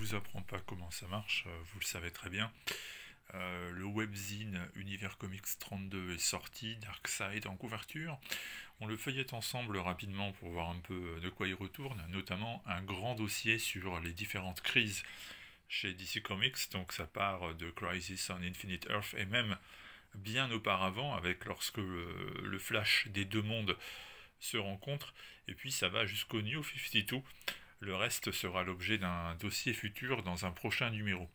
vous apprends pas comment ça marche, vous le savez très bien. Le webzine Univers Comics 32 est sorti, Darkseid en couverture. On le feuillette ensemble rapidement pour voir un peu de quoi il retourne, notamment un grand dossier sur les différentes crises chez DC Comics. Donc ça part de Crisis on Infinite Earth et même bien auparavant, avec lorsque le Flash des deux mondes se rencontre, et puis ça va jusqu'au New 52. Le reste sera l'objet d'un dossier futur dans un prochain numéro.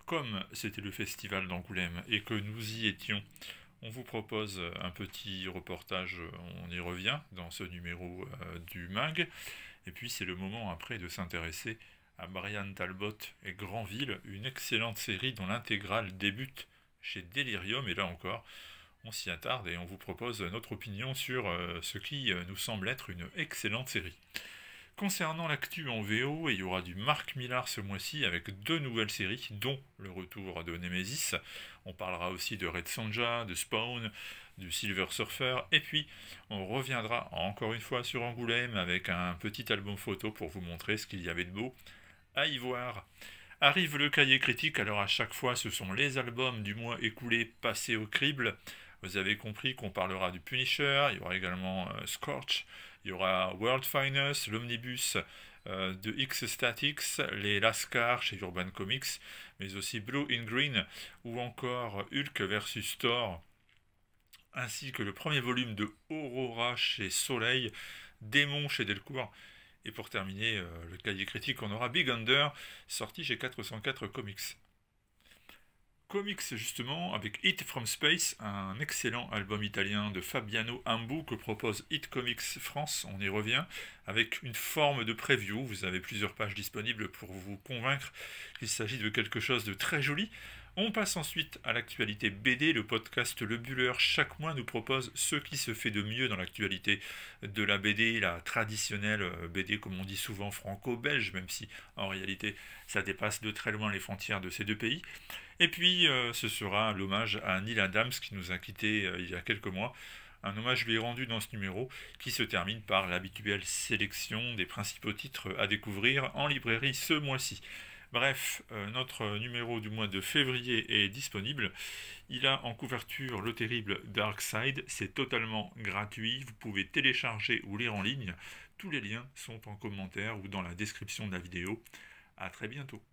Comme c'était le festival d'Angoulême et que nous y étions, on vous propose un petit reportage, on y revient dans ce numéro du MAG. Et puis c'est le moment après de s'intéresser à Brian Talbot et Granville, une excellente série dont l'intégrale débute chez Delirium. Et là encore, on s'y attarde et on vous propose notre opinion sur ce qui nous semble être une excellente série. Concernant l'actu en VO, il y aura du Mark Millar ce mois-ci avec deux nouvelles séries, dont le retour de Nemesis. On parlera aussi de Red Sonja, de Spawn, du Silver Surfer, et puis on reviendra encore une fois sur Angoulême avec un petit album photo pour vous montrer ce qu'il y avait de beau à y voir. Arrive le cahier critique, alors à chaque fois ce sont les albums du mois écoulé passés au crible. Vous avez compris qu'on parlera du Punisher, il y aura également Scorch, il y aura World Finest, l'Omnibus de X-Statix, les Lascar chez Urban Comics, mais aussi Blue in Green, ou encore Hulk versus Thor, ainsi que le premier volume de Aurora chez Soleil, Démon chez Delcourt. Et pour terminer le cahier critique, on aura Big Under, sorti chez 404 Comics. Comics justement, avec Hit from Space, un excellent album italien de Fabiano Ambu que propose Hit Comics France, on y revient, avec une forme de preview. Vous avez plusieurs pages disponibles pour vous convaincre qu'il s'agit de quelque chose de très joli. On passe ensuite à l'actualité BD. Le podcast Le Buller chaque mois nous propose ce qui se fait de mieux dans l'actualité de la BD, la traditionnelle BD comme on dit souvent franco-belge, même si en réalité ça dépasse de très loin les frontières de ces deux pays. Et puis ce sera l'hommage à Neil Adams qui nous a quittés il y a quelques mois. Un hommage lui est rendu dans ce numéro qui se termine par l'habituelle sélection des principaux titres à découvrir en librairie ce mois-ci. Bref, notre numéro du mois de février est disponible. Il a en couverture le terrible Darkseid. C'est totalement gratuit. Vous pouvez télécharger ou lire en ligne. Tous les liens sont en commentaire ou dans la description de la vidéo. A très bientôt.